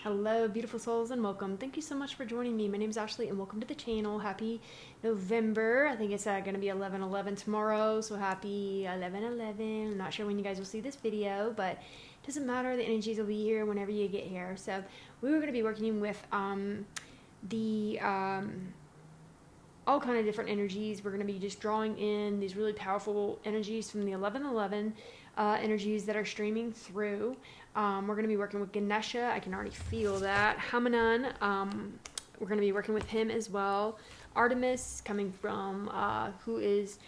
Hello, beautiful souls, and welcome. Thank you so much for joining me. My name is Ashley, and welcome to the channel. Happy November. I think it's going to be 11/11 tomorrow, so happy 11/11. I'm not sure when you guys will see this video, but it doesn't matter. The energies will be here whenever you get here. So we were going to be working with the all kind of different energies. We're going to be just drawing in these really powerful energies from the 11/11 energies that are streaming through. We're going to be working with Ganesha. I can already feel that. Hanuman, we're going to be working with him as well. Artemis, coming from, who is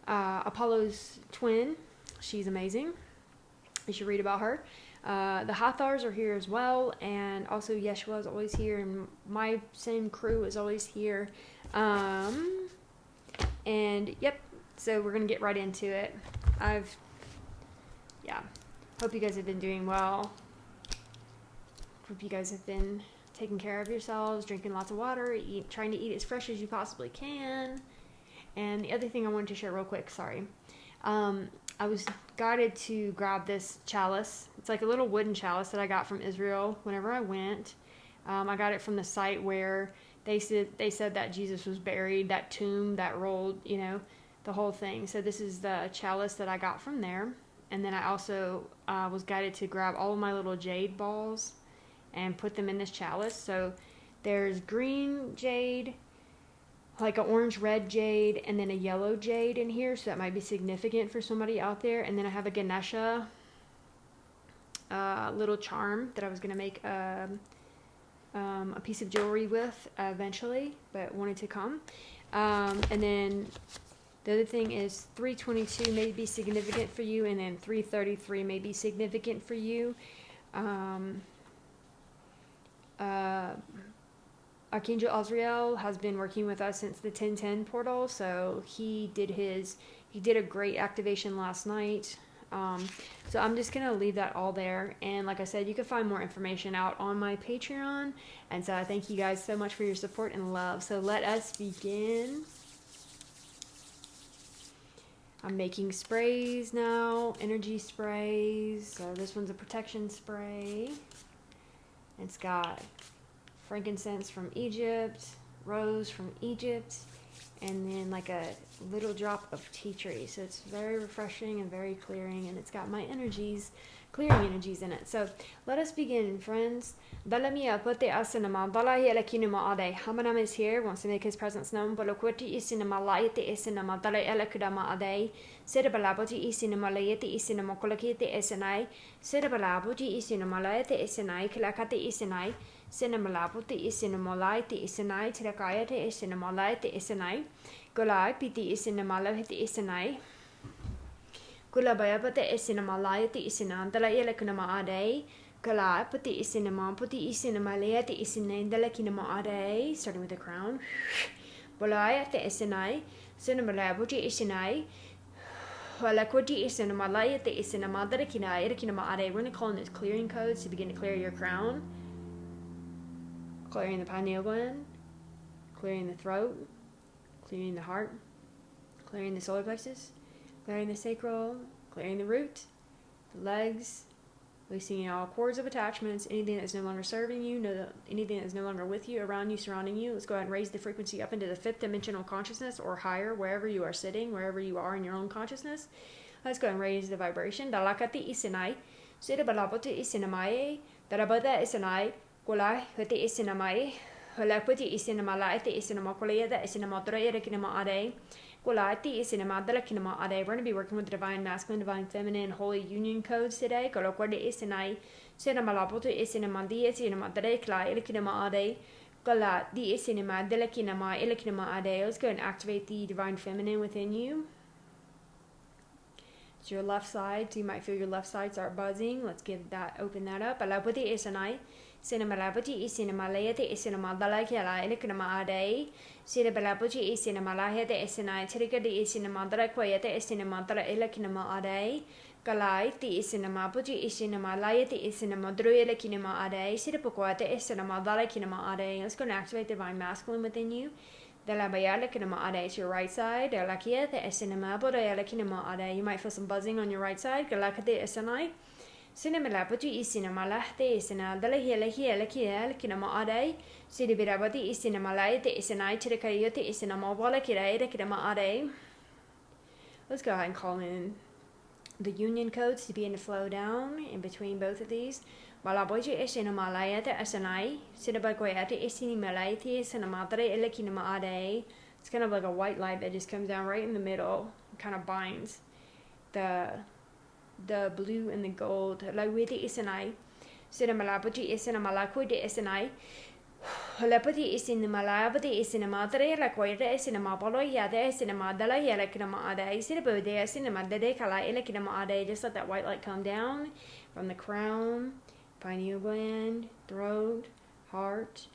Apollo's twin. She's amazing. You should read about her. The Hathars are here as well, and also Yeshua is always here, and my same crew is always here. And yep, so we're going to get right into it. Hope you guys have been doing well. Hope you guys have been taking care of yourselves, drinking lots of water, trying to eat as fresh as you possibly can. And the other thing I wanted to share real quick, sorry. I was guided to grab this chalice. It's like a little wooden chalice that I got from Israel whenever I went. I got it from the site where they said that Jesus was buried, that tomb that rolled, the whole thing. So this is the chalice that I got from there. And then I also was guided to grab all of my little jade balls and put them in this chalice. So there's green jade, like an orange-red jade, and then a yellow jade in here. So that might be significant for somebody out there. And then I have a Ganesha little charm that I was going to make a piece of jewelry with eventually, but wanted to come. And then the other thing is 322 may be significant for you, and then 333 may be significant for you. Archangel Azrael has been working with us since the 1010 portal, so he did a great activation last night. So I'm just gonna leave that all there, and like I said, you can find more information out on my Patreon. And so I thank you guys so much for your support and love. So let us begin. I'm making sprays now, energy sprays. So this one's a protection spray. It's got frankincense from Egypt, rose from Egypt, and then like a little drop of tea tree. So it's very refreshing and very clearing, and it's got my clearing energies in it. So let us begin, friends. Dalamia pote asinama, dalahi elekinuma ade. Hamanam is here, wants to make his presence known. Bolokwati isinama laite isinama, dalai elekudama ade. Sirabalaboti isinama laete isinama kolakite isinai. Sirabalaboti isinama laete isinai, kilakate isinai. Cinemalaboti isinama laite isinai, tirakayate isinama laite isinai. Golai piti isinama lohite isinai. Kula bayapate isinama laite isinan, dalai elekunama ade. Kala pati isinama laete isinai, dalai kinama ade. Starting with the crown. Bolaya te isinai, cinemalaboti isinai. Walakwati isinama laete isinama, dalai kinama ade. We're going to call in those clearing codes to begin to clear your crown. Clearing the pineal gland, clearing the throat, clearing the heart, clearing the solar plexus, clearing the sacral, clearing the root, the legs, releasing all cords of attachments, anything that's no longer serving you, anything that's no longer with you, around you, surrounding you. Let's go ahead and raise the frequency up into the 5th dimensional consciousness or higher, wherever you are sitting, wherever you are in your own consciousness. Let's go ahead and raise the vibration. Dalakati isinai, sirabalaboti isinamae, darabada isinai, Kolai, hoti isinamai, Holaputi isinama laite isinama kolayada isinama drayada kinama ade, Kolati isinama dalakinama ade. We're going to be working with the divine masculine, divine feminine, holy union codes today. Kolokwade isinai, Sinamalaputu isinama di isinama drekla ilikinama ade, Kola di isinama delakinama ilikinama ade. Let's go and activate the divine feminine within you. It's your left side, so you might feel your left side start buzzing. Let's open that up. Alaputi isinai. Cinemalaboti isinamalayate isinamadalakela ilikunama ade. Cinebalaboti isinamalahete isinai. Tirikadi isinamadalakwayate isinamadala ilikunama ade. Kalai ti isinamapoti isinamalayate isinamadruilikinama ade. Cinepokwate isinamadalakinama ade. Let's go and activate the divine masculine within you. Dalabayalakinama ade. It's your right side. Dalakiate isinamabodayakinama ade. You might feel some buzzing on your right side. Galakate isinai. Cinemala body is cinemala, the is an aldala here, kinama ade, Sidibira body is cinemala, the is an eye to the coyote is in a mobile kira, kinama ade. Let's go ahead and call in the union codes to be in the flow down in between both of these. Balaboji is in a malayata as an eye, Sidabagoyata is in Malayti, and a madre elekinama ade. It's kind of like a white light that just comes down right in the middle, kind of binds the blue and the gold. Lawidi is an eye. Cinemalapati is in a malaquid is an eye. Halepati is in the malabati is in a madre, la quaita is in a mapolo, yada is in a madala, yalakinama ade, Sidabo de cinema de cala, elekinama ade, just let that white light come down from the crown, pineal gland, throat, heart,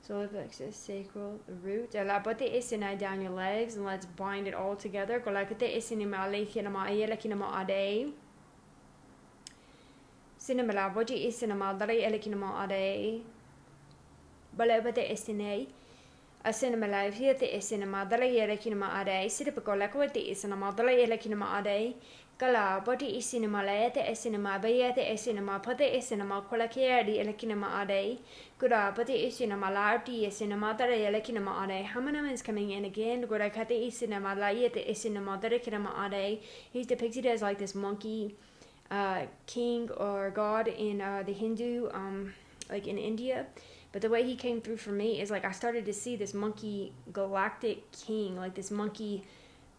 solar plexus, sacral, the root. Alapati is in a down your legs, and let's bind it all together. Golakate is in a malekinama, yalakinama ade. Cinemalaboji is in a madre, elekinama ade. Balabate estinay, a cinema life here the cinema, the elekinama ade, Sidipacolacquati is in a mother elekinama ade, Gala, body is cinema laete, cinema, bayate, cinema, pate is cinema, colacia, the elekinama ade, Gura, but is cinema larti, is cinema, the elekinama ade, Hamanam is coming in again, Gura cate is cinema, laete, is cinema, the elekinama ade, he's depicted as like this monkey king or god in the Hindu, like in India. But the way he came through for me is like I started to see this monkey galactic king, like this monkey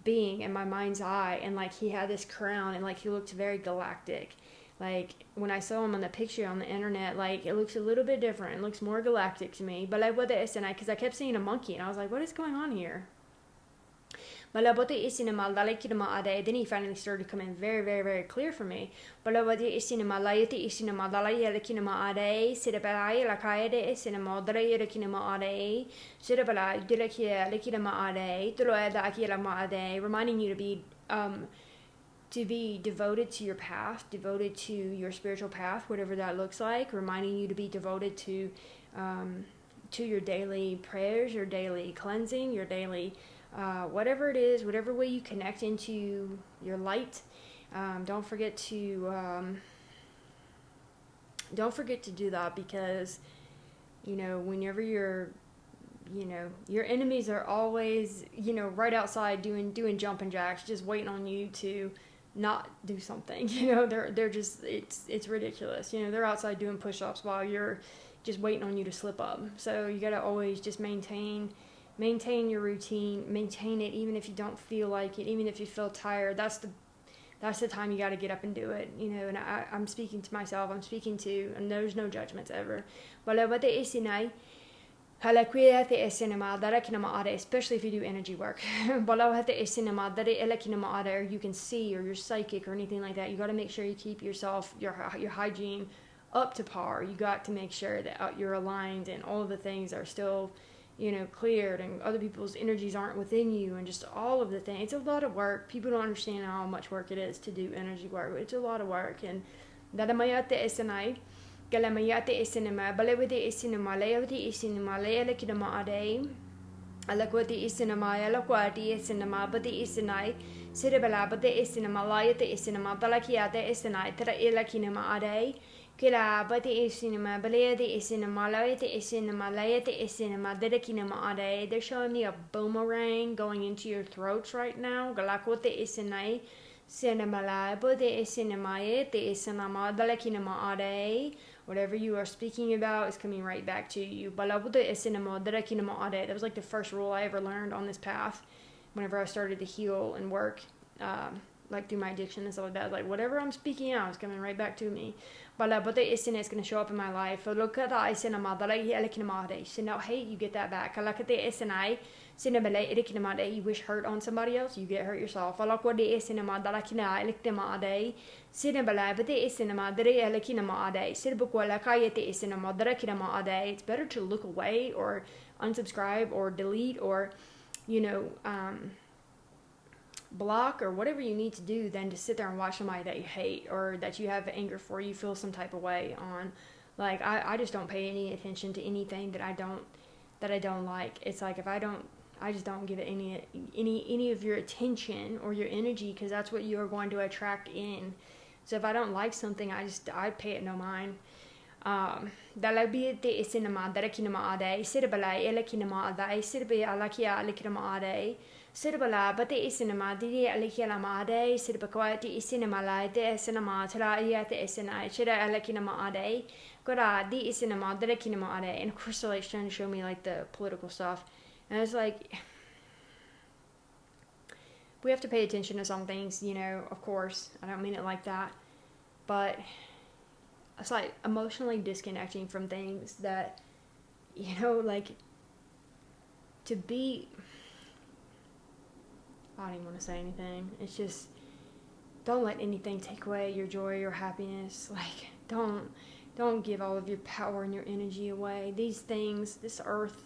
being in my mind's eye, and like he had this crown and like he looked very galactic. Like when I saw him on the picture on the internet, like it looks a little bit different. It looks more galactic to me. But like what the is, and because I kept seeing a monkey and I was like, what is going on here? Then he finally started to come in very, very, very clear for me. Reminding you to be devoted to your path, devoted to your spiritual path, whatever that looks like. Reminding you to be devoted to your daily prayers, your daily cleansing, your daily whatever it is, whatever way you connect into your light. Don't forget to do that, because whenever your enemies are always right outside doing jumping jacks, just waiting on you to not do something. They're just it's ridiculous. They're outside doing push-ups while you're just waiting on you to slip up. So you got to always just maintain your routine, maintain it, even if you don't feel like it, even if you feel tired. That's the time you got to get up and do it. And I'm speaking to myself, and there's no judgments ever. Especially if you do energy work. Or you can see, or you're psychic or anything like that. You got to make sure you keep yourself, your hygiene up to par. You got to make sure that you're aligned and all of the things are still cleared, and other people's energies aren't within you, and just all of the things. It's a lot of work. People don't understand how much work it is to do energy work. It's a lot of work. And dadamayate esanai, galamayate esinema, balewite esinema, leote esinema, leelekidama ade, alakwati esinema, alakwati esinema, bati esinai, siribalabate esinema, layate esinema, dalakiate esinai, tera elekinema ade, Kila bati isinema, baleti isinema, laete isinema, laete isinema, dedekinema ade. They're showing me a boomerang going into your throats right now. Galakote isinai, cinema la, bote isinema, ete isinema, delekinema ade. Whatever you are speaking about is coming right back to you. Balabote isinema, dedekinema ade. That was like the first rule I ever learned on this path whenever I started to heal and work. Like through my addiction and stuff like that. Like whatever I'm speaking out is coming right back to me. But is going to show up in my life. Look at that. So now, hey, you get that back. You wish hurt on somebody else, you get hurt yourself. It's better to look away or unsubscribe or delete or block or whatever you need to do than to sit there and watch somebody that you hate or that you have anger for, you feel some type of way on. Like I just don't pay any attention to anything that I don't like. It's like I just don't give it any of your attention or your energy, because that's what you are going to attract in. So if I don't like something, I pay it no mind. Dalabiyate isinama darakinama ade sirbala elekinama ade sirbi alakia alikinama ade sirbala bate isinama didi alikinama ade sirbakwati isinama la de isinama tala yate isina chira alikinama ade gora di isinama darakinama ade. And of course they're like trying to show me like the political stuff, and it's like we have to pay attention to some things, you know, of course. I don't mean it like that, but it's like emotionally disconnecting from things that, you know, like to be, I don't even want to say anything. It's just, don't let anything take away your joy, your happiness. Like, don't give all of your power and your energy away. These things, this earth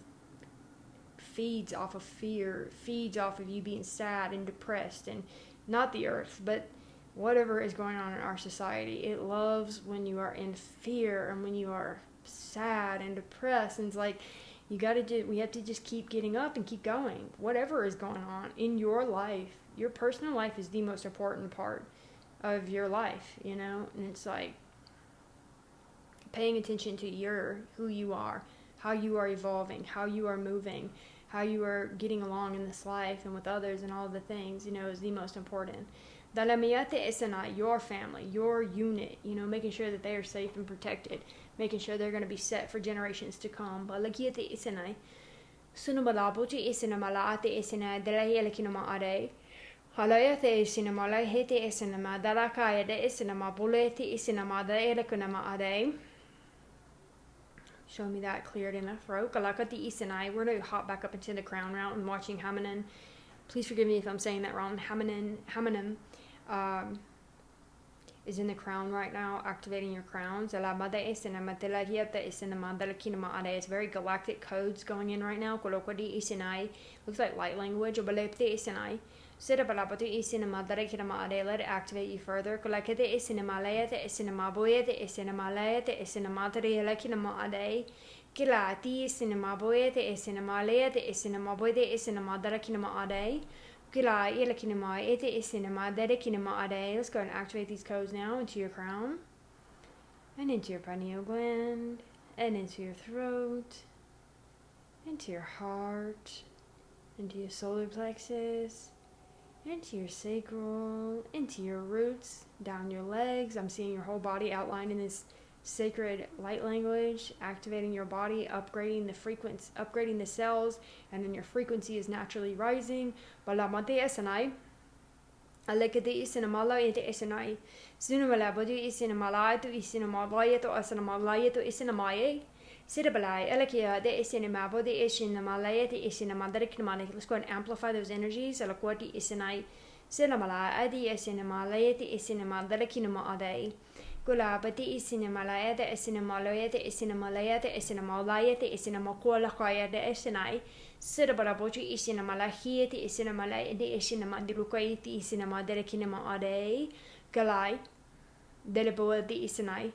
feeds off of fear, feeds off of you being sad and depressed, and not the earth, but whatever is going on in our society. It loves when you are in fear and when you are sad and depressed. And it's like, we have to just keep getting up and keep going. Whatever is going on in your life, your personal life is the most important part of your life, you know? And it's like paying attention to who you are, how you are evolving, how you are moving, how you are getting along in this life and with others and all the things, you know, is the most important. Dalamiyate isana, your family, your unit, you know, making sure that they are safe and protected, making sure they're going to be set for generations to come. Balakiyate isana, sunumalabuti isana malaate isana, dalahielakinama ade, halayate isana malahete isana, dalakaya de isana, buleti isana, dalahielakinama ade. Show me that cleared in the throat. Galakati isanai. We're going to hop back up into the crown route and watching Hanuman. Please forgive me if I'm saying that wrong. Hanuman is in the crown right now, activating your crowns. It's very galactic codes going in right now. Looks like light language. Let it activate you further. Let's go and activate these codes now into your crown and into your pineal gland and into your throat, into your heart, into your solar plexus, into your sacral, into your roots, down your legs. I'm seeing your whole body outlined in this sacred light language, activating your body, upgrading the frequency, upgrading the cells, and then your frequency is naturally rising. Balamate esanai, alekade isinamala into esanai, sunumalabadu isinamala to isinamabaya to asanamalaya to isinamaye, sirabalai, elekia de isinamabo de isinamalaya de isinamandariknamani. Let's go and amplify those energies. Alakwati isinai, sinamala, adi isinamalaya de isinamandariknama ade. Gulabati isinamalaya de isinamalaya de isinamalaya de isinamalaya de isinamakolakaya de isinai. Sirabarabochi isinamalahia de isinamalaya de isinamandirukai de isinamaderekinama ade. Galai, delaboa de isinai.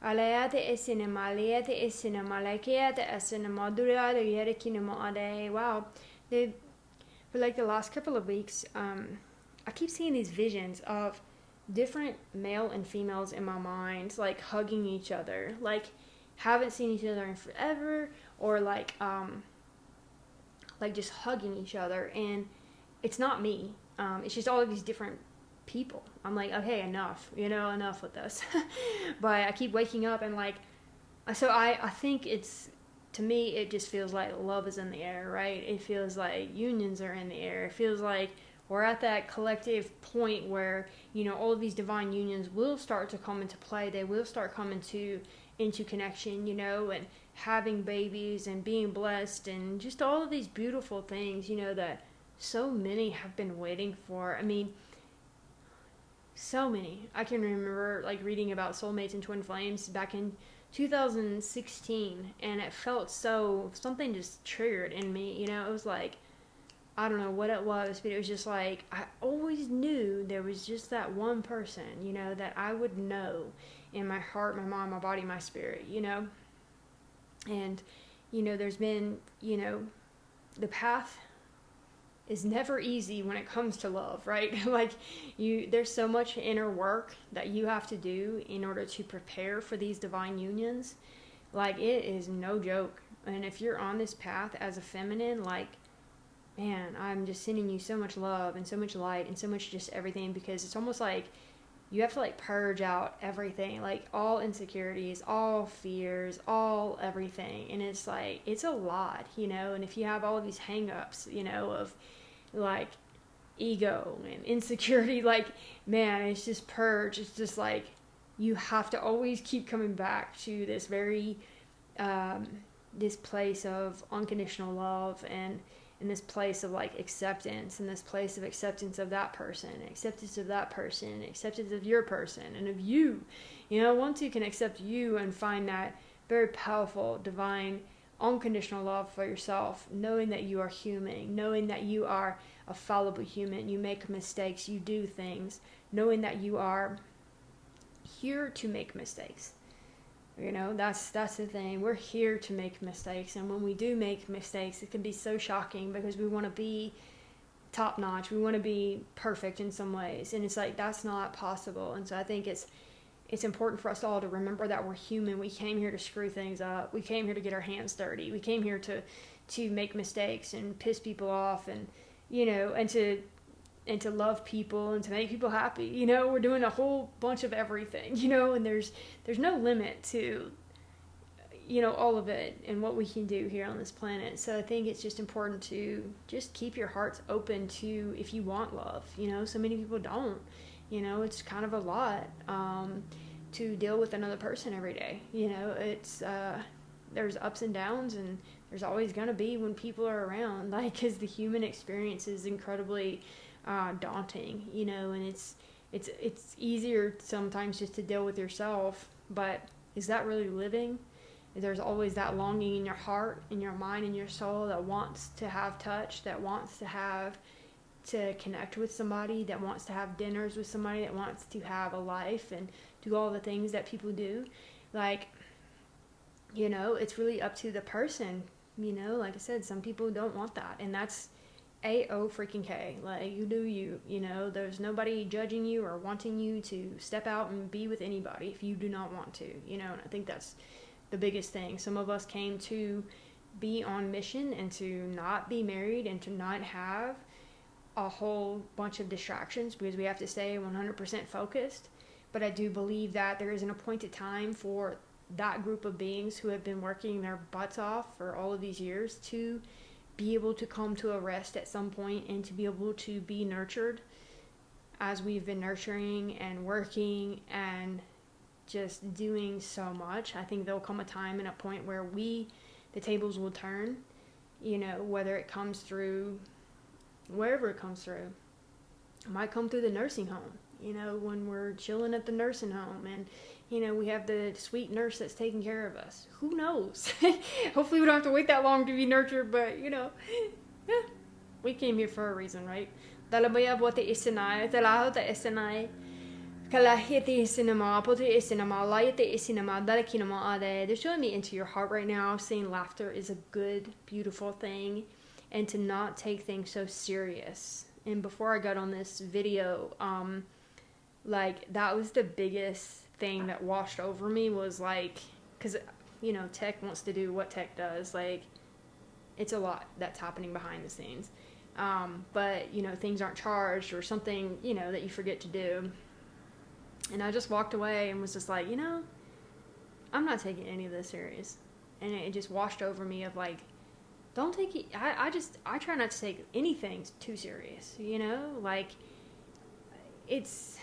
Alaya de isinamalaya de isinamalakia de isinamadura de yerekinama ade. Wow. For like the last couple of weeks, I keep seeing these visions of different male and females in my mind, like hugging each other, like haven't seen each other in forever, or like just hugging each other. And it's not me. It's just all of these different people. I'm like, okay, enough, enough with this. But I keep waking up and like, so I think to me, it just feels like love is in the air, right? It feels like unions are in the air. It feels like we're at that collective point where, all of these divine unions will start to come into play. They will start coming into connection, and having babies and being blessed and just all of these beautiful things, that so many have been waiting for. I mean, so many. I can remember like reading about soulmates and twin flames back in 2016, and it felt something just triggered in me. It was like, I don't know what it was, but it was just like, I always knew there was just that one person, that I would know in my heart, my mind, my body, my spirit, And, there's been, the path is never easy when it comes to love, right? Like there's so much inner work that you have to do in order to prepare for these divine unions. Like, it is no joke. And if you're on this path as a feminine, like, man, I'm just sending you so much love and so much light and so much just everything, because it's almost like you have to like purge out everything, like all insecurities, all fears, all everything. And it's like, it's a lot, and if you have all of these hang-ups, of like ego and insecurity, like, man, it's just purge. It's just like, you have to always keep coming back to this very, this place of unconditional love, and in this place of like acceptance, and this place of acceptance of that person, acceptance of that person, acceptance of your person and of you. Once you can accept you and find that very powerful, divine, unconditional love for yourself, knowing that you are human, knowing that you are a fallible human, you make mistakes, you do things, knowing that you are here to make mistakes. That's the thing. We're here to make mistakes, and when we do make mistakes, it can be so shocking because we want to be top notch. We want to be perfect in some ways, and it's like, that's not possible. And so I think it's important for us all to remember that we're human. We came here to screw things up. We came here to get our hands dirty. We came here to make mistakes and piss people off, and and to love people and to make people happy. We're doing a whole bunch of everything, and there's no limit to, all of it and what we can do here on this planet. So I think it's just important to just keep your hearts open to, if you want love. So many people don't. It's kind of a lot to deal with another person every day. It's there's ups and downs, and there's always going to be when people are around, like, because the human experience is incredibly daunting, and it's easier sometimes just to deal with yourself, but is that really living? There's always that longing in your heart, in your mind, in your soul, that wants to have touch, that wants to connect with somebody, that wants to have dinners with somebody, that wants to have a life and do all the things that people do. Like, it's really up to the person. Like I said, some people don't want that, and that's A-O-freaking-K. Like, you do you. There's nobody judging you or wanting you to step out and be with anybody if you do not want to. And I think that's the biggest thing. Some of us came to be on mission and to not be married and to not have a whole bunch of distractions, because we have to stay 100% focused. But I do believe that there is an appointed time for that group of beings who have been working their butts off for all of these years to be able to come to a rest at some point, and to be able to be nurtured as we've been nurturing and working and just doing so much. I think there'll come a time and a point where the tables will turn, whether it comes through wherever it comes through. It might come through the nursing home, when we're chilling at the nursing home, and we have the sweet nurse that's taking care of us. Who knows? Hopefully we don't have to wait that long to be nurtured, but, we came here for a reason, right? They're showing me into your heart right now, saying laughter is a good, beautiful thing, and to not take things so serious. And before I got on this video, that was the biggest thing that washed over me, was like, because tech wants to do what tech does. Like, it's a lot that's happening behind the scenes, but things aren't charged or something, that you forget to do. And I just walked away and was just like, I'm not taking any of this serious. And it just washed over me of like, don't take it. I try not to take anything too serious, like, it's,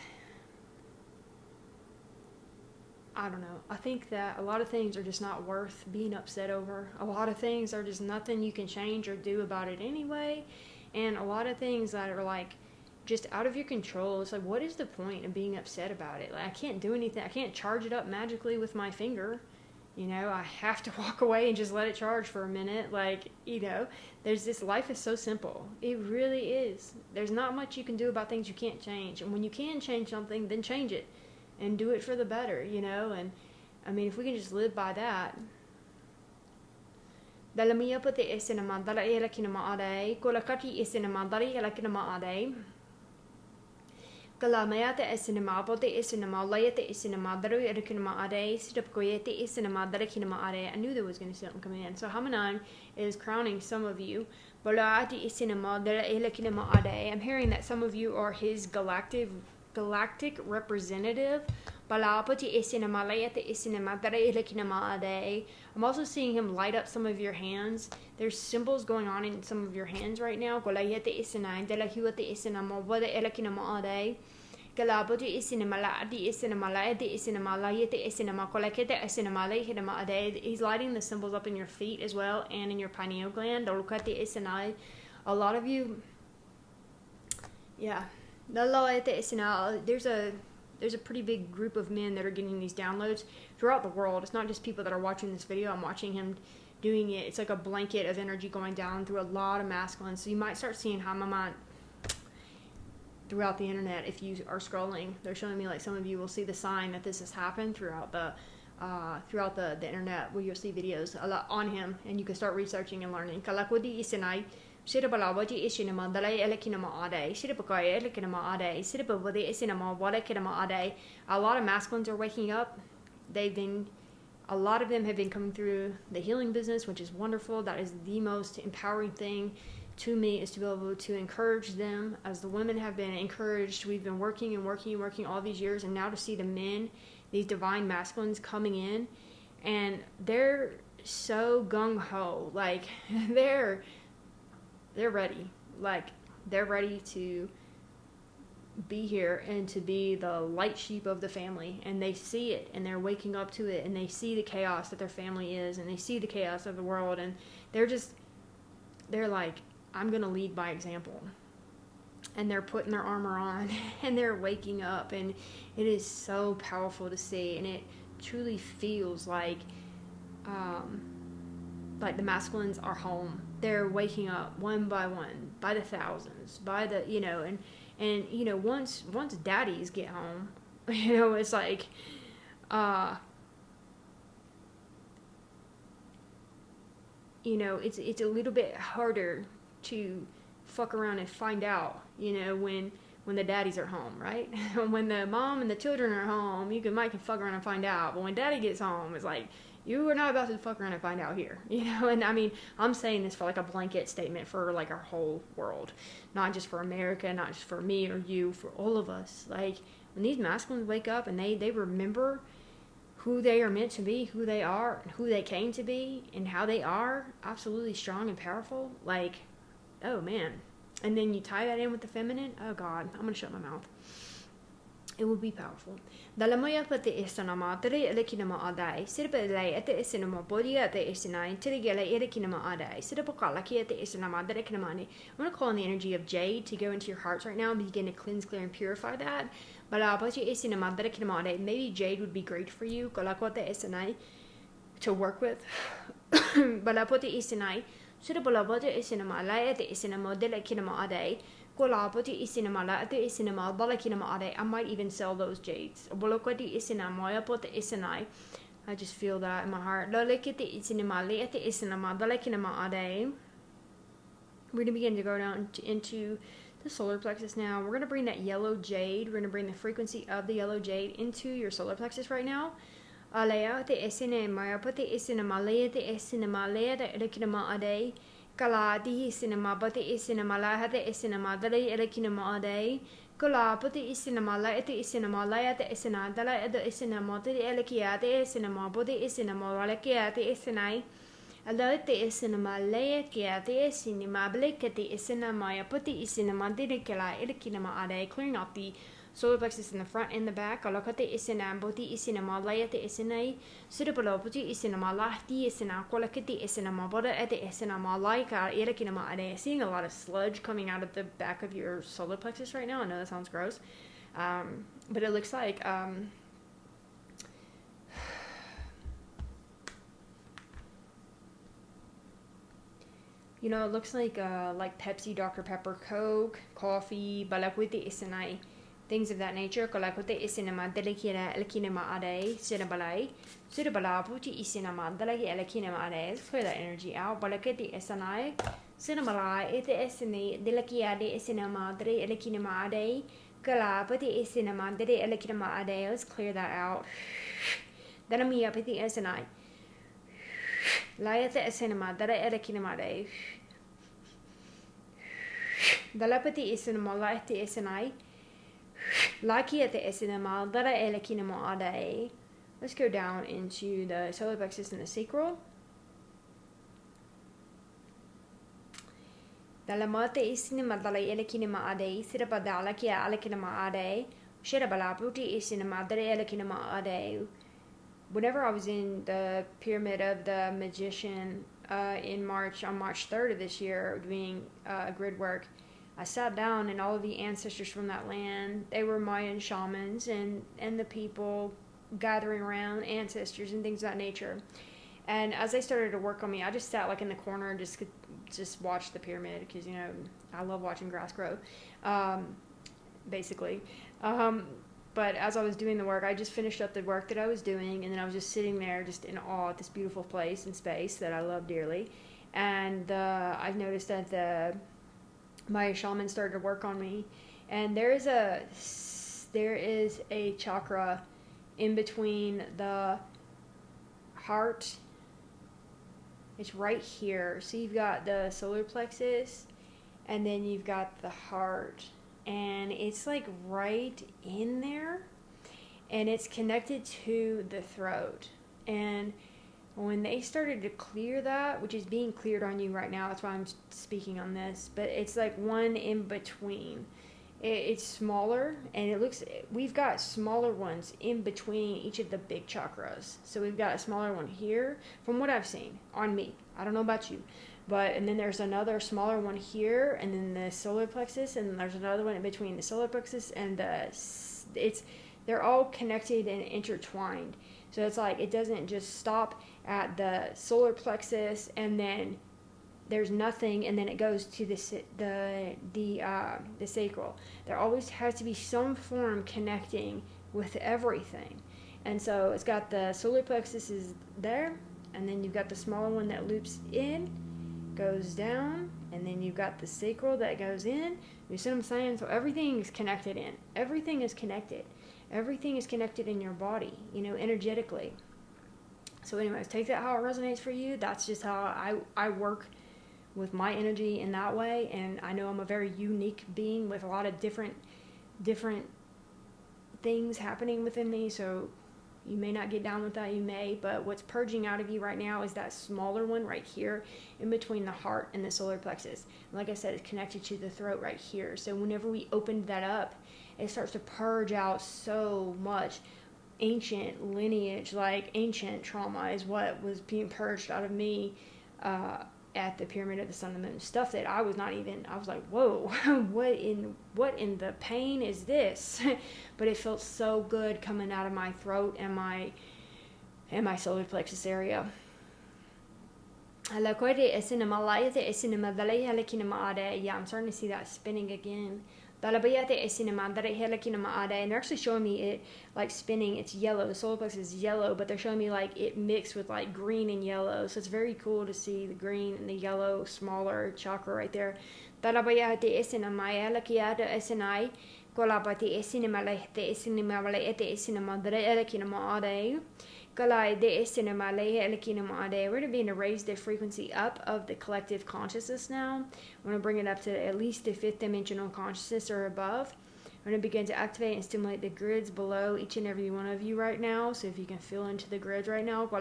I don't know. I think that a lot of things are just not worth being upset over. A lot of things are just nothing you can change or do about it anyway. And a lot of things that are like just out of your control. It's like, what is the point of being upset about it? Like, I can't do anything. I can't charge it up magically with my finger. I have to walk away and just let it charge for a minute. Like, there's this, life is so simple. It really is. There's not much you can do about things you can't change. And when you can change something, then change it. And do it for the better, and I mean, if we can just live by that, Dalamia pati isinama dala elakinama ade. Kolakati isinama dali elakinama ade. Kalamayate isinama poti isinama layate isinama daru elakinama ade. Sidapkoyete isinama dalakinama ade. I knew there was going to be something coming in. So Hanuman is crowning some of you. Balati isinama dala elakinama ade. I'm hearing that some of you are his galactic representative. Balapati isinama layate isinama dala elakinama ade. I'm also seeing him light up some of your hands. There's symbols going on in some of your hands right now. Kolayete isinai, delahiwate isinama, wada elakinama ade. Galaboti isinama laadi isinama laadi isinama layete isinama, kolakete isinama lehinama ade. He's lighting the symbols up in your feet as well and in your pineal gland. Dolukate isinai. A lot of you, yeah. There's a pretty big group of men that are getting these downloads throughout the world. It's not just people that are watching this video. I'm watching him doing it. It's like a blanket of energy going down through a lot of masculine. So you might start seeing Hanuman throughout the internet if you are scrolling. They're showing me, like, some of you will see the sign that this has happened throughout the internet, where you'll see videos a lot on him, and you can start researching and learning. Kalakwadi isinai. Shirabalawaji isinama dalai elekinama ade. Shirabakaya elekinama ade. Shirabawadi isinama wadakinama ade. A lot of masculines are waking up. A lot of them have been coming through the healing business, which is wonderful. That is the most empowering thing to me, is to be able to encourage them as the women have been encouraged. We've been working and working and working all these years, and now to see the men, these divine masculines coming in, and they're so gung-ho. Like, they're ready. Like, they're ready to be here and to be the light sheep of the family, and they see it, and they're waking up to it, and they see the chaos that their family is, and they see the chaos of the world, and they're like, I'm gonna lead by example. And they're putting their armor on and they're waking up, and it is so powerful to see, and it truly feels like the masculines are home. They're waking up one by one, by the thousands, by the, and once daddies get home, it's like, it's a little bit harder to fuck around and find out, when the daddies are home, right? When the mom and the children are home, you might fuck around and find out, but when daddy gets home, it's like, you are not about to fuck around and find out here, and I mean, I'm saying this for like a blanket statement for like our whole world, not just for America, not just for me or you, for all of us. Like, when these masculines wake up and they remember who they are meant to be, who they are, and who they came to be, and how they are absolutely strong and powerful, like, oh man. And then you tie that in with the feminine, oh God, I'm gonna shut my mouth. It will be powerful. Dalamoya pati isanama tiri elekinama adai. Sirpa lay at the isinama body at the isinai, tirigela elekinama adai. Sirpakalaki at the isinama derekinamani. I'm gonna call on the energy of jade to go into your hearts right now and begin to cleanse, clear, and purify that. Balapati isinama derekinama adai. Maybe jade would be great for you. Kalakwata isinai to work with. Balapati isinai. Sirpalapati isinama lay at the isinama delekinama adai. I might even sell those jades. I just feel that in my heart. We're going to begin to go down into the solar plexus now. We're going to bring that yellow jade. We're going to bring the frequency of the yellow jade into your solar plexus right now. Kaladi cinema, but the cinema, the cinema, the elekinama day. Kula, but the cinema, light the cinema, light the cinema, the cinema, the elekia, the cinema, but the cinema, alakia, the cinema. Alert the cinema, layakia, the cinema, blake at the cinema, put the cinema, didicula, elekinama day, clearing out the solar plexus in the front and the back. Alakate isinam, boti isinama, layate isinai, sudapolo, boti isinama, lahti isina, kolakati isinama, boda at the isinama, laika, irakinama ade. Seeing a lot of sludge coming out of the back of your solar plexus right now. I know that sounds gross. But it looks like, it looks like Pepsi, Dr. Pepper, Coke, coffee, balakwiti isinai. things of that nature. Kala kote isinama delikira elikinema ade sirabalai. Sirabala puti isinama delaki elikinema ade. Let's clear that energy out. Balaketi isanai. Sinamala ite isini delaki ade isinama dere elikinema ade. Kala puti isinama dere elikinema ade. Let's clear that out. Danamiya puti isanai. Layate isinama dere elikinema ade. Dalapati isinama laite isanai. Laki at the esinama, dara elekinama ade. Let's go down into the solar plexus and the sacral. Dalamate isinama dala elekinama ade. Siraba dalakia alekinama ade. Shirabala puti isinama dara elekinama ade. Whenever I was in the pyramid of the magician on March 3rd of this year, doing grid work, I sat down and all of the ancestors from that land, they were Mayan shamans and the people gathering around, ancestors and things of that nature. And as they started to work on me, I just sat like in the corner and just watched the pyramid because, you know, I love watching grass grow, basically. But as I was doing the work, I just finished up the work that I was doing, and then I was just sitting there just in awe at this beautiful place and space that I love dearly. And I've noticed that my shaman started to work on me, and there is a chakra in between the heart. It's right here. So you've got the solar plexus, and then you've got the heart, and it's like right in there, and it's connected to the throat. And when they started to clear that, which is being cleared on you right now, that's why I'm speaking on this, but it's like one in between. It's smaller, and we've got smaller ones in between each of the big chakras. So we've got a smaller one here, from what I've seen on me. I don't know about you, and then there's another smaller one here, and then the solar plexus, and there's another one in between the solar plexus and they're all connected and intertwined. So it's like it doesn't just stop at the solar plexus and then there's nothing and then it goes to the sacral. There always has to be some form connecting with everything. And so it's got the solar plexus is there, and then you've got the smaller one that loops in, goes down, and then you've got the sacral that goes in. You see what I'm saying? So everything is connected in. Everything is connected. Everything is connected in your body, you know, energetically. So anyways, take that how it resonates for you. That's just how I work with my energy in that way. And I know I'm a very unique being with a lot of different things happening within me. So you may not get down with that, you may, but what's purging out of you right now is that smaller one right here in between the heart and the solar plexus. And like I said, it's connected to the throat right here. So whenever we opened that up, it starts to purge out so much ancient lineage, like ancient trauma is what was being purged out of me at the Pyramid of the Sun and the Moon. Stuff that I was like, whoa, what in the pain is this? But it felt so good coming out of my throat and my solar plexus area. Yeah, I'm starting to see that spinning again. And they're actually showing me it like spinning. It's yellow. The solar plexus is yellow, but they're showing me like it mixed with like green and yellow. So it's very cool to see the green and the yellow smaller chakra right there. We're going to begin to raise the frequency up of the collective consciousness now. We're going to bring it up to at least the 5th dimensional consciousness or above. We're going to begin to activate and stimulate the grids below each and every one of you right now. So if you can feel into the grids right now, just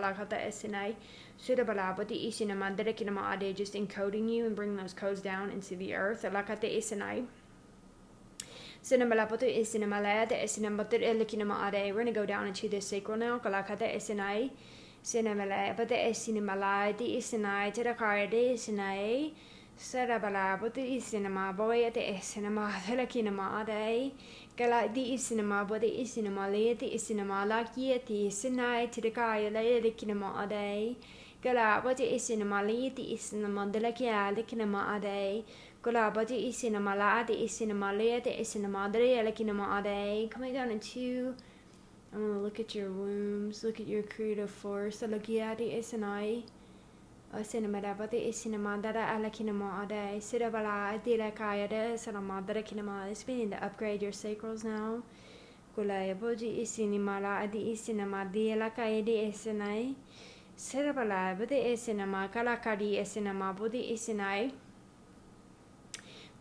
encoding you and bringing those codes down into the earth. We're going to go down into the sacral now. Sarabala, but the cinema boy at the cinema, the cinema day. Gala the cinema, but the cinema lay the cinema like yeti, sinai to the guy lay the cinema a day. Gala, but the cinema lay the cinema, the cinema a day. Gola body isinama la de isinama lea de isinama dre elekinama ade. Coming down into, I'm going to look at your wombs, look at your creative force. Alokia de isinai. Isinama body isinama dara elekinama ade. Sidabala de la kaya de isinama dara kinama. It's beginning to upgrade your sacrals now. Gola body isinama la de isinama de la kaya de isinai. Sidabala body isinama kalakari isinama body isinai.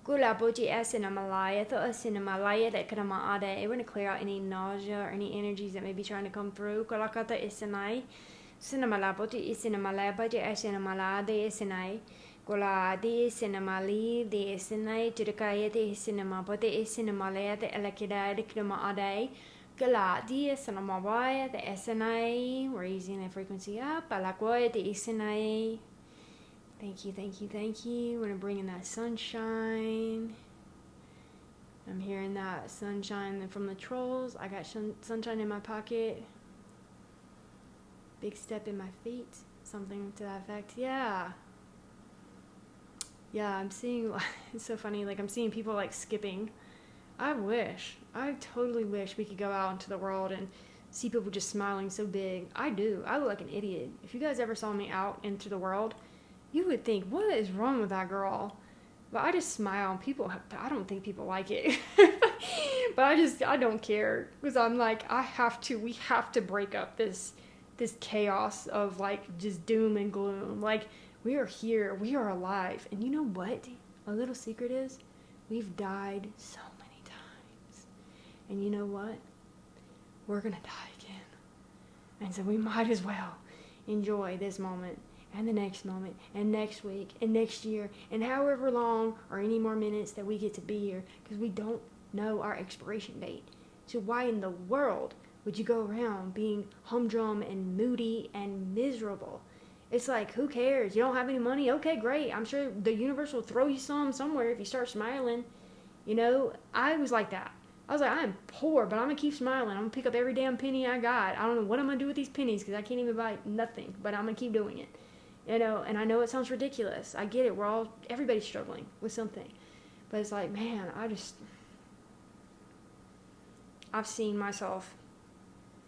Gula boji asinamalaya, the asinamalaya that kanama ade. We're going to clear out any nausea or any energies that may be trying to come through. Kulakata isinai. Sinamala boji isinamalaya boji asinamala de isinai. Gula de isinamali de isinai. Judikaya de isinama boji isinamalaya de elekida de kanama ade. Gula de isinamawaya de isinai. We're raising the frequency up. Alakoya de isinai. Thank you, thank you, thank you. We're going to bring in that sunshine. I'm hearing that sunshine from the trolls. I got sunshine in my pocket. Big step in my feet. Something to that effect. Yeah. Yeah, I'm seeing, it's so funny, like I'm seeing people like skipping. I totally wish we could go out into the world and see people just smiling so big. I do. I look like an idiot. If you guys ever saw me out into the world, you would think, what is wrong with that girl? But I just smile. I don't think people like it. But I don't care. Because I'm like, we have to break up this chaos of like just doom and gloom. Like, we are here. We are alive. And you know what? A little secret is, we've died so many times. And you know what? We're going to die again. And so we might as well enjoy this moment. And the next moment, and next week, and next year, and however long or any more minutes that we get to be here, because we don't know our expiration date. So why in the world would you go around being humdrum and moody and miserable? It's like, who cares? You don't have any money? Okay, great. I'm sure the universe will throw you somewhere if you start smiling. You know, I was like that. I was like, I am poor, but I'm going to keep smiling. I'm going to pick up every damn penny I got. I don't know what I'm going to do with these pennies because I can't even buy nothing, but I'm going to keep doing it. You know, and I know it sounds ridiculous. I get it. Everybody's struggling with something. But it's like, man, I've seen myself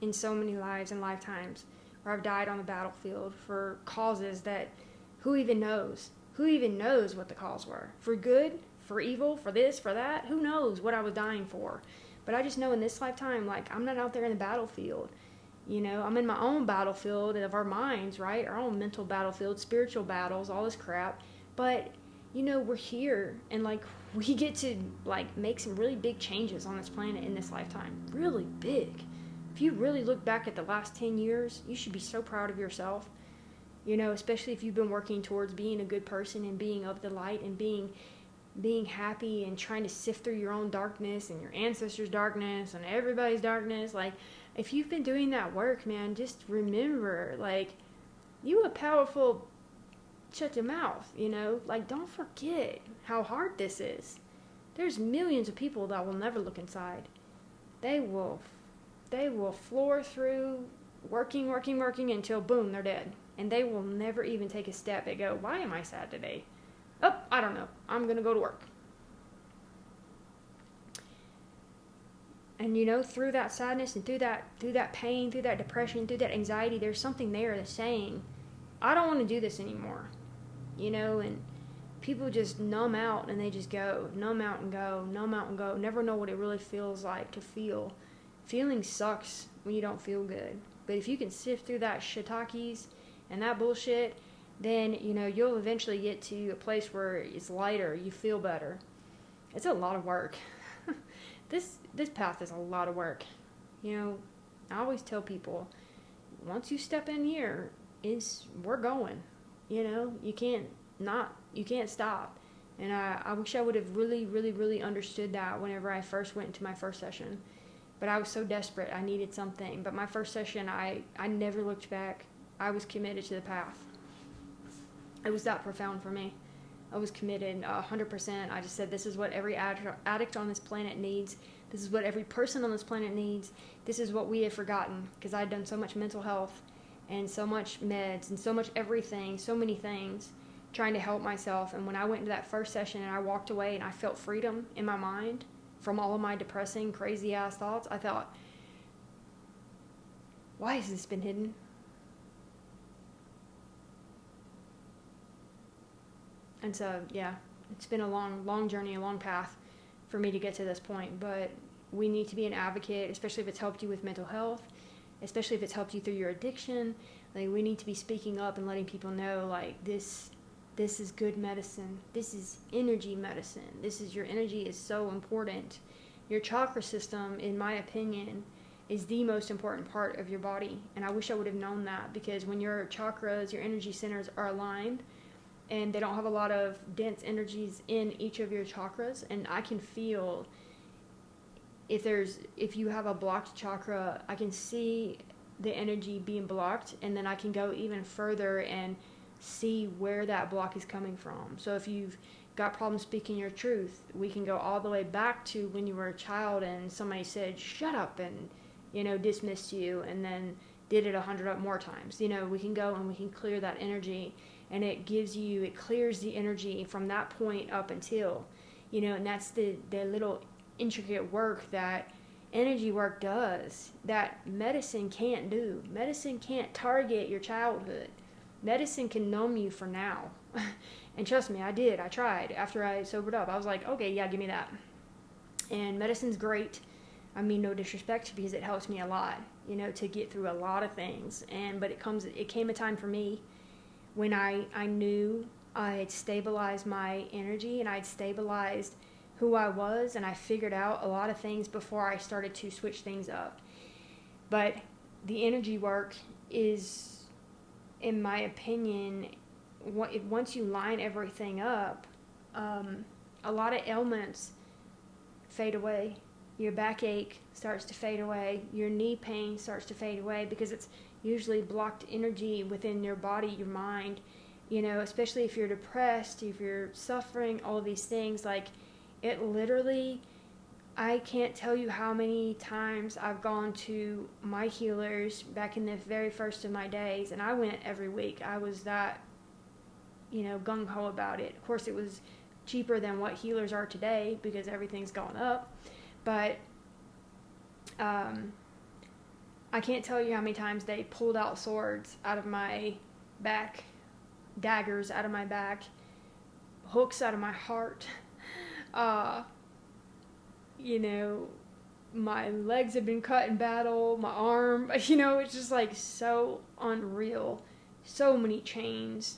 in so many lives and lifetimes where I've died on the battlefield for causes that who even knows? Who even knows what the cause were? For good? For evil? For this? For that? Who knows what I was dying for? But I just know in this lifetime, like, I'm not out there in the battlefield. You know, I'm in my own battlefield of our minds, right? Our own mental battlefield, spiritual battles, all this crap. But, you know, we're here and, like, we get to, like, make some really big changes on this planet in this lifetime. Really big. If you really look back at the last 10 years, you should be so proud of yourself. You know, especially if you've been working towards being a good person and being of the light and being happy and trying to sift through your own darkness and your ancestors' darkness and everybody's darkness, like, if you've been doing that work, man, just remember, like, you a powerful, shut your mouth, you know? Like, don't forget how hard this is. There's millions of people that will never look inside. They will floor through working until, boom, they're dead. And they will never even take a step and go, why am I sad today? Oh, I don't know. I'm going to go to work. And, you know, through that sadness and through that pain, through that depression, through that anxiety, there's something there that's saying, I don't want to do this anymore. You know, and people just numb out and they just go, numb out and go, never know what it really feels like to feel. Feeling sucks when you don't feel good. But if you can sift through that shiitakes and that bullshit, then, you know, you'll eventually get to a place where it's lighter, you feel better. It's a lot of work. This path is a lot of work. You know, I always tell people, once you step in here, we're going. You know, you can't stop. And I wish I would have really understood that whenever I first went into my first session. But I was so desperate, I needed something. But my first session, I never looked back. I was committed to the path. It was that profound for me. I was committed 100%. I just said, this is what every addict on this planet needs. This is what every person on this planet needs. This is what we have forgotten, because I'd done so much mental health and so much meds and so much everything, so many things. trying to help myself. And when I went into that first session and I walked away and I felt freedom in my mind from all of my depressing, crazy ass thoughts, I thought, why has this been hidden? And so, yeah, it's been a long journey, a long path for me to get to this point. But we need to be an advocate, especially if it's helped you with mental health, especially if it's helped you through your addiction. Like, we need to be speaking up and letting people know, like, this is good medicine. This is energy medicine. Your energy is so important. Your chakra system, in my opinion, is the most important part of your body. And I wish I would have known that, because when your chakras, your energy centers are aligned, and they don't have a lot of dense energies in each of your chakras, and I can feel if you have a blocked chakra, I can see the energy being blocked, and then I can go even further and see where that block is coming from. So if you've got problems speaking your truth, we can go all the way back to when you were a child and somebody said shut up and dismissed you, and then did it 100 more times. We can go and we can clear that energy, and it clears the energy from that point up until, and that's the little intricate work that energy work does that medicine can't do. Medicine can't target your childhood. Medicine can numb you for now. And trust me, I tried. After I sobered up, I was like, okay, yeah, give me that. And medicine's great. I mean, no disrespect, because it helps me a lot, to get through a lot of things. But it came a time for me when I knew I had stabilized my energy and I'd stabilized who I was, and I figured out a lot of things before I started to switch things up. But the energy work is, in my opinion, once you line everything up, a lot of ailments fade away. Your backache starts to fade away. Your knee pain starts to fade away, because it's usually blocked energy within your body, your mind, especially if you're depressed, if you're suffering, all of these things. Like, it literally, I can't tell you how many times I've gone to my healers back in the very first of my days, and I went every week. I was that, gung-ho about it. Of course, it was cheaper than what healers are today, because everything's gone up. But I can't tell you how many times they pulled out swords out of my back, daggers out of my back, hooks out of my heart. My legs have been cut in battle, my arm, it's just like so unreal. So many chains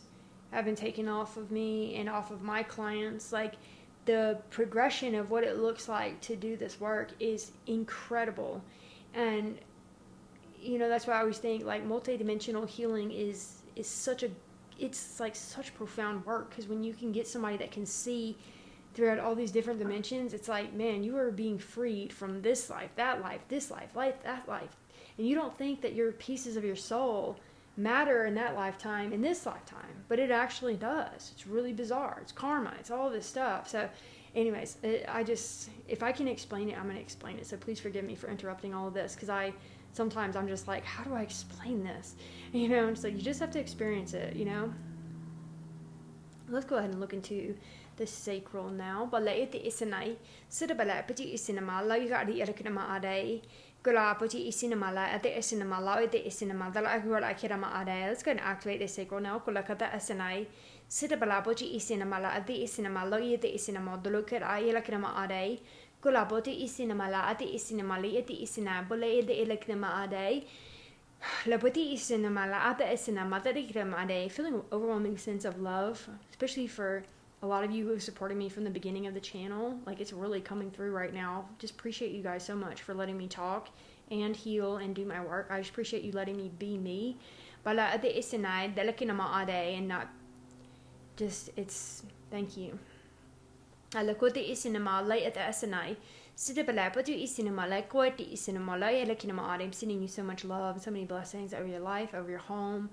have been taken off of me and off of my clients. Like, the progression of what it looks like to do this work is incredible. And that's why I always think, like, multidimensional healing is such profound work, because when you can get somebody that can see throughout all these different dimensions, it's like, man, you are being freed from this life, that life, this life, that life. And you don't think that your pieces of your soul matter in that lifetime, in this lifetime, but it actually does. It's really bizarre. It's karma. It's all this stuff. So anyways, if I can explain it, I'm going to explain it. So please forgive me for interrupting all of this, because sometimes I'm just like, how do I explain this? And so you just have to experience it, Let's go ahead and look into the sacral now. Balaiti isinai, sidabalapati isinama, la yugadi erakinama ade, gulapati isinamala, ade isinamala, ade isinama, dala agura kirama ade. Let's go and activate the sacral now. Kulakata isinai, sidabalapati isinamala, ade isinama, la yade isinama, dolukera yelakinama ade, gulapati isinamala, ade isinamali, ade isina, bole ade elakinama ade. Feeling an overwhelming sense of love, especially for a lot of you who have supported me from the beginning of the channel. Like, it's really coming through right now. Just appreciate you guys so much for letting me talk and heal and do my work. I just appreciate you letting me be me. And not just, it's, thank you. I'm sending you so much love, so many blessings over your life, over your home,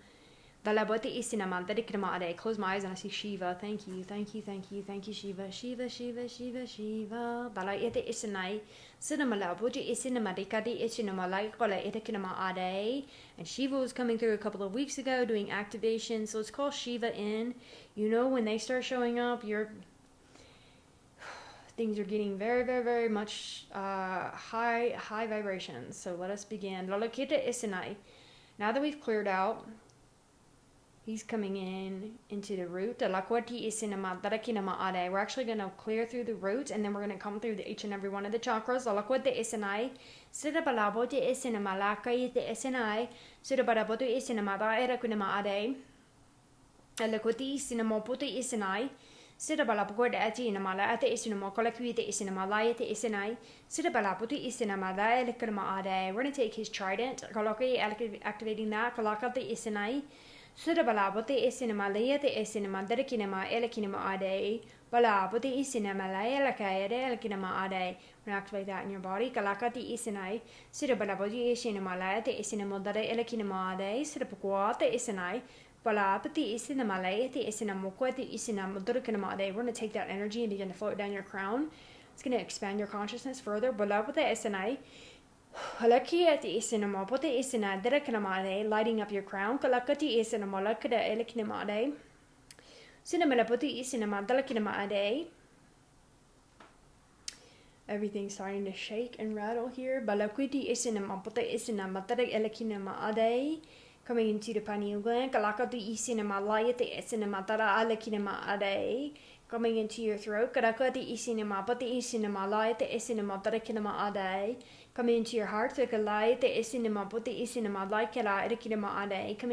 Close my eyes and I see Shiva. Thank you, thank you, thank you, thank you, Shiva. Shiva, Shiva, Shiva, Shiva. Balayete isinai. Cinnamala, Buddha isinamadikadi isinamalai kola itakinama ade. And Shiva was coming through a couple of weeks ago doing activation. So let's call Shiva in. You know, when they start showing up, things are getting very, very, very much high vibrations. So let us begin. Lalakita isinai. Now that we've cleared out, he's coming into the root. We're actually going to clear through the root, and then we're going to come through each and every one of the chakras. We're going to take his trident, activating that. Sura bala bote isinema layete isinema derekinema elekinema ade bala bote isinema layela kayede elekinema ade. We're gonna activate that in your body. Kalakati isinai. Sura bala bote isinema layete isinema dere elekinema ade. Sura pukwate isinai. Bala bote isinema layete isinema kwete isinema derekinema ade. We're gonna take that energy and begin to float down your crown. It's gonna expand your consciousness further. Bala bote isinai. Halakiyati isinama pote isina derekanamade, lighting up your crown. Kalakati isinama lakada elekinamade. Cinnamala pote isinama delakinamade. Everything's starting to shake and rattle here. Balakwiti isinama pote isinama dere elekinamade. Coming into the pineal gland. Kalakati isinama layate isinama dara elekinamade. Coming into your throat. Kalakati isinama pote isinama layate isinama derekinamade. Coming into your heart, coming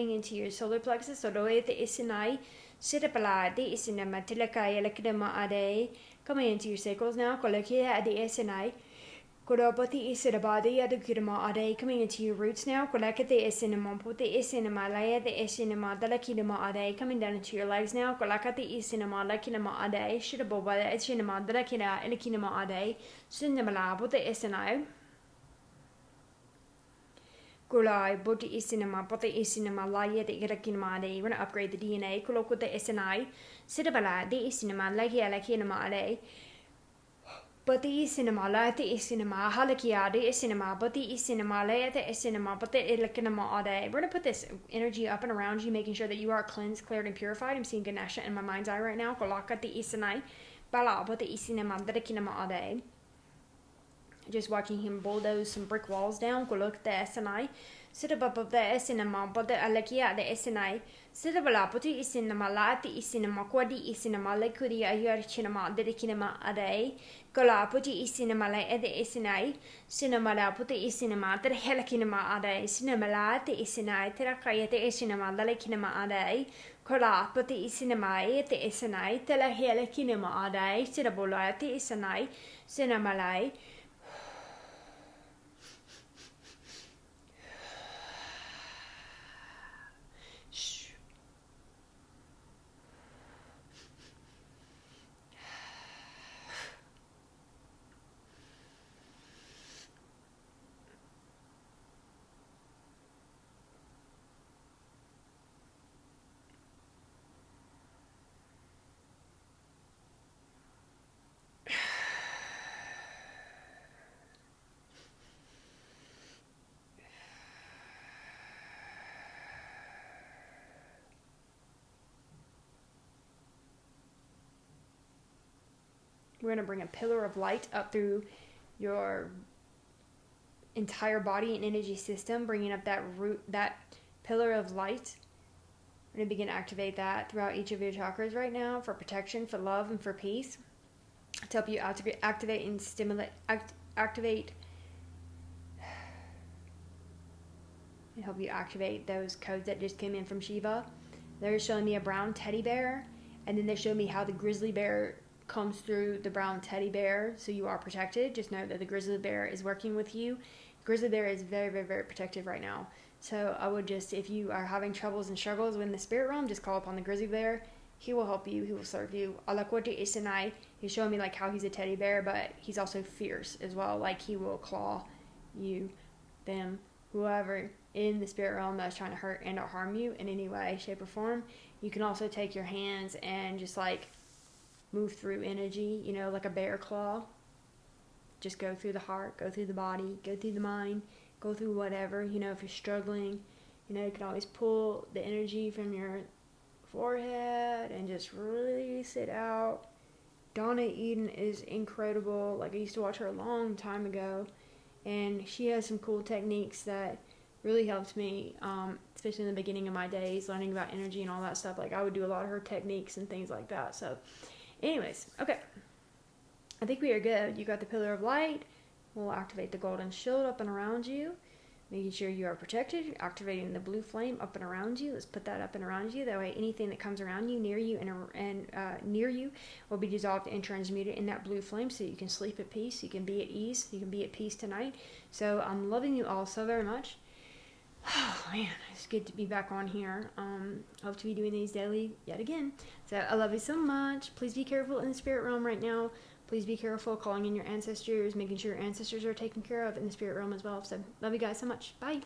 into your solar plexus, coming into your sacral now, coming into your roots now, coming down into your legs now, Gulai, Boti Isinema, Boti Isinema, Layet Irakinamade. We're going to upgrade the DNA. Kolokuta Isinai, Sidabala, the Isinema, Lakia Lakinamade. Boti Isinema, Lati Isinema, Halakiade Isinema, Boti Isinema, Layet Isinema, Boti Ilakinamade. We're going to put this energy up and around you, making sure that you are cleansed, cleared, and purified. I'm seeing Ganesha in my mind's eye right now. Kolakati Isinai, Bala, Boti Isinema, Darakinamade. Just watching him bulldoze some brick walls down. Go look the SNI. Sit above the SNMA, but the Alakia, the SNI. Sit above the Isinama, Lati Isinama, Quadi Isinama, Lekudi, Ayar Chinama, Dedikinama, Ade. Gola, Puti Isinama, the SNI. Cinemala, Puti Isinama, the Helikinama, Ade. Cinemala, the SNI, Terakaya, the Isinama, the Lekinama, Ade. Kola, Puti Isinama, the SNI, Tela Helikinama, Ade. Sitabola, the SNI. Cinemalai. We're going to bring a pillar of light up through your entire body and energy system, bringing up that pillar of light. We're going to begin to activate that throughout each of your chakras right now for protection, for love, and for peace. To help you activate and stimulate, activate, and help you activate those codes that just came in from Shiva. They're showing me a brown teddy bear, and then they show me how the grizzly bear comes through the brown teddy bear, so you are protected. Just know that the grizzly bear is working with you. Grizzly bear is very, very, very protective right now. So I would just, if you are having troubles and struggles in the spirit realm, just call upon the grizzly bear. He will help you. He will serve you. Alakwati Isanai. He's showing me like how he's a teddy bear, but he's also fierce as well. Like he will claw you, them, whoever in the spirit realm that's trying to hurt and or harm you in any way, shape, or form, you can also take your hands and just like move through energy, you know, like a bear claw. Just go through the heart, go through the body, go through the mind, go through whatever. You know, if you're struggling, you know, you can always pull the energy from your forehead and just release it out. Donna Eden is incredible. Like, I used to watch her a long time ago, and she has some cool techniques that really helped me, especially in the beginning of my days, learning about energy and all that stuff. Like, I would do a lot of her techniques and things like that. So anyways, okay, I think we are good. You got the pillar of light. We'll activate the golden shield up and around you, making sure you are protected. Activating the blue flame up and around you. Let's put that up and around you. That way anything that comes around you, near you, and near you will be dissolved and transmuted in that blue flame, so you can sleep at peace, you can be at ease, you can be at peace tonight. So I'm loving you all so very much. Oh man, it's good to be back on here. Hope to be doing these daily yet again. So I love you so much. Please be careful in the spirit realm right now. Please be careful calling in your ancestors, making sure your ancestors are taken care of in the spirit realm as well. So love you guys so much. Bye.